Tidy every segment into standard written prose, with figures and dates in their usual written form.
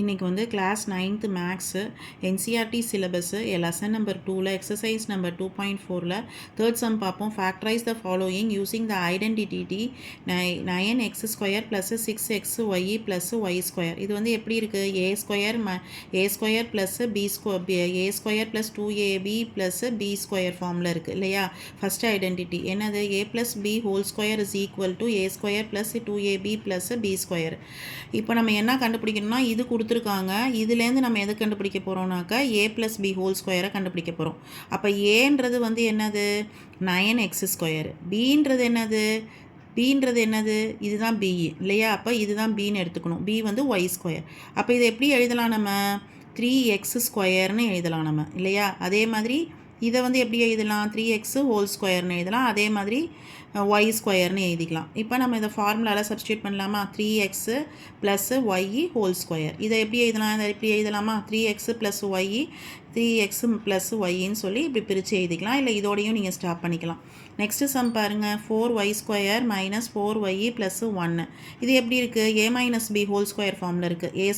இன்றைக்கி வந்து class 9th maths NCERT syllabus lesson number 2ல் எக்ஸசைஸ் நம்பர் 2.4ல் தேர்ட் சம் பார்ப்போம். Factorise the following using the identity 9x² + 6xy + y². இது வந்து எப்படி இருக்குது? a² + a² + 2ab + b² ஃபார்மில் இருக்குது இல்லையா? ஃபஸ்ட் ஐடென்டிட்டி என்னது? a + b whole square is equal to a² + 2ab + b². இப்போ நம்ம என்ன கண்டுபிடிக்கணும்னா இது கொடுத்துருக்காங்க. இதுலேருந்து நம்ம எது கண்டுபிடிக்க போகிறோம்னாக்கா a + b ஹோல் ஸ்கொயரை கண்டுபிடிக்க போகிறோம். அப்போ ஏன்றது வந்து என்னது? 9x². பீன்றது என்னது? இதுதான் b இல்லையா? அப்போ இதுதான் bன்னு எடுத்துக்கணும். b வந்து y². அப்போ இதை எப்படி எழுதலாம்? நம்ம 3x² எழுதலாம் நம்ம இல்லையா? அதே மாதிரி இதை வந்து எப்படி எழுதலாம்? 3x ஹோல் ஸ்கொயர்னு எழுதலாம். அதே மாதிரி y² எழுதிக்கலாம். இப்போ நம்ம இதை ஃபார்முலாவில் சப்ஸ்டியூட் பண்ணலாமா? 3x + y whole square. இதை எப்படி எழுதலாமா? 3x + y 3x + yன்னு சொல்லி இப்படி பிரித்து எழுதிக்கலாம். இல்லை இதோடையும் நீங்கள் ஸ்டாப் பண்ணிக்கலாம். நெக்ஸ்ட்டு சம் பாருங்கள். 4y² - 4y + 1. இது எப்படி இருக்குது? a - b ஹோல் ஸ்கொயர் ஃபார்மில் இருக்குது. a²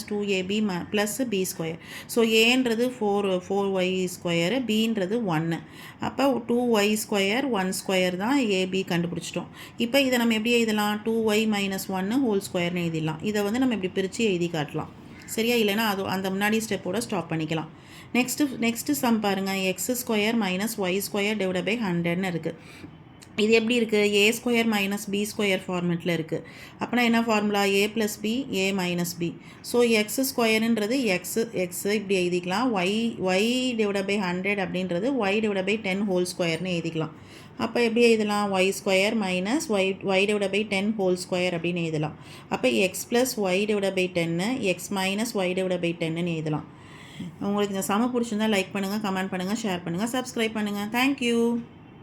- 2ab + b². ஸோ ஏன்றது 4y², bன்றது 1. அப்போ 2y², 1² தான் ab கண்டுபிடிச்சிட்டோம். இப்போ இதை நம்ம எப்படி எழுதலாம்? 2y - 1 ஹோல் ஸ்கொயர்னு எழுதிடலாம். இதை வந்து நம்ம இப்படி பிரித்து எழுதி காட்டலாம். சரியா? இல்லைனா அது அந்த முன்னாடி ஸ்டெப்போட ஸ்டாப் பண்ணிக்கலாம். நெக்ஸ்ட்டு சம் பாருங்கள். x² - y² / 100ன்னு இருக்குது. இது எப்படி இருக்குது? a² - b² ஃபார்மெட்டில் இருக்குது. அப்போனா என்ன formula? a + b a - b. So x²ன்றது x இப்படி எழுதிக்கலாம். y / 100 அப்படின்றது y / 10 ஹோல் ஸ்கொயர்னு எழுதிக்கலாம். அப்போ எப்படி எழுதலாம்? y² - y / 10 ஹோல் ஸ்கொயர் அப்படின்னு எழுதலாம். அப்போ x + y / 10 x - y / 10ன்னு எழுதலாம். உங்களுக்கு இந்த சம பிடிச்சிருந்தா லைக் பண்ணுங்கள், கமெண்ட் பண்ணுங்கள், ஷேர் பண்ணுங்கள், சப்ஸ்கிரைப் பண்ணுங்கள். தேங்க்யூ.